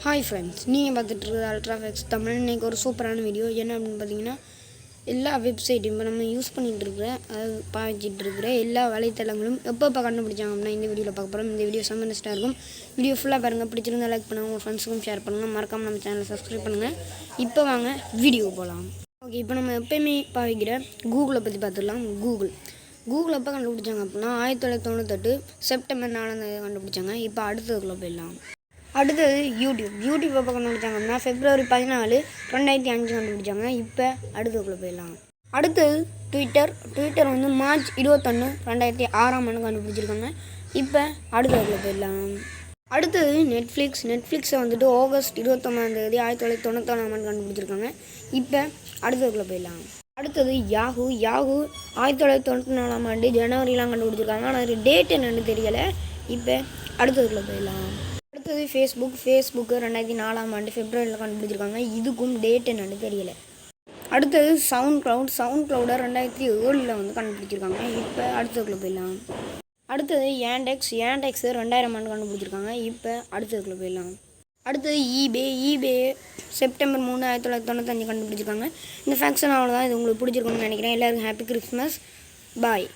Hi friends, நீங்கள் பார்த்துட்டு இருக்கிறது அல்ட்ராஃபெக்ஸ் தமிழ். இன்றைக்கி ஒரு சூப்பரான வீடியோ. என்ன அப்படின்னு பார்த்தீங்கன்னா, எல்லா வெப்சைட்டும் இப்போ நம்ம யூஸ் பண்ணிகிட்டு இருக்கிற, அதாவது பாய்ச்சிட்டு இருக்கிற எல்லா வலைத்தளங்களும் எப்போ கண்டுபிடிச்சாங்க அப்படின்னா இந்த வீடியோவில் பார்க்க போகிறோம். இந்த வீடியோ செம்ம இருக்கும். வீடியோ ஃபுல்லாக பாருங்கள். பிடிச்சிருந்தா லைக் பண்ணுங்கள், உங்கள் ஃப்ரெண்ட்ஸுக்கும் ஷேர் பண்ணுங்கள். மறக்காமல் நம்ம சேனலை சப்ஸ்கிரைப் பண்ணுங்கள். இப்போ வாங்க வீடியோ போகலாம். ஓகே, இப்போ நம்ம எப்போயுமே பாவிக்கிற கூகுளை பற்றி பார்த்துடலாம். கூகுள் எப்போ கண்டுபிடிச்சாங்க அப்படின்னா 1998 செப்டம்பர் 4 கண்டுபிடிச்சாங்க. இப்போ அடுத்ததுக்குள்ளே போயிடலாம். அடுத்தது யூடியூப் எப்போ கண்டுபிடிச்சாங்க அப்படின்னா February 14, 2005 கண்டுபிடிச்சாங்க. இப்போ அடுத்ததுக்குள்ளே போயிடலாம். அடுத்தது ட்விட்டர் வந்து March 21, 2006 கண்டுபிடிச்சிருக்காங்க. இப்போ அடுத்ததுக்குள்ளே போயிடலாம். அடுத்தது நெட்ஃப்ளிக்ஸை வந்துட்டு August 29, 1991 கண்டுபிடிச்சிருக்காங்க. இப்போ அடுத்ததுக்குள்ளே போயிடலாம். அடுத்தது யாஹூ 1994 ஜனவரிலாம் கண்டுபிடிச்சிருக்காங்க. ஆனால் அது டேட் என்னென்னு தெரியலை. இப்போ அடுத்ததுக்குள்ளே போயிடலாம். அடுத்தது ஃபேஸ்புக் 2004 February கண்டுபிடிச்சிருக்காங்க. இதுக்கும் டேட் என்னன்னு தெரியல. அடுத்தது சவுண்ட் கிளவுடை 2007 வந்து கண்டுபிடிச்சிருக்காங்க. இப்போ அடுத்ததுக்குள்ளே போயிடலாம். அடுத்தது ஏண்டெக்ஸ் 2000 கண்டுபிடிச்சிருக்காங்க. இப்போ அடுத்ததுக்குள்ளே போயிடலாம். அடுத்தது ஈபே செப்டம்பர் 3, 1995 கண்டுபிடிச்சிருக்காங்க. இந்த ஃபேக்ஷன் அவ்வளோதான். இது உங்களுக்கு பிடிச்சிருக்குன்னு நினைக்கிறேன். எல்லாருக்கும் ஹாப்பி கிறிஸ்மஸ். பாய்.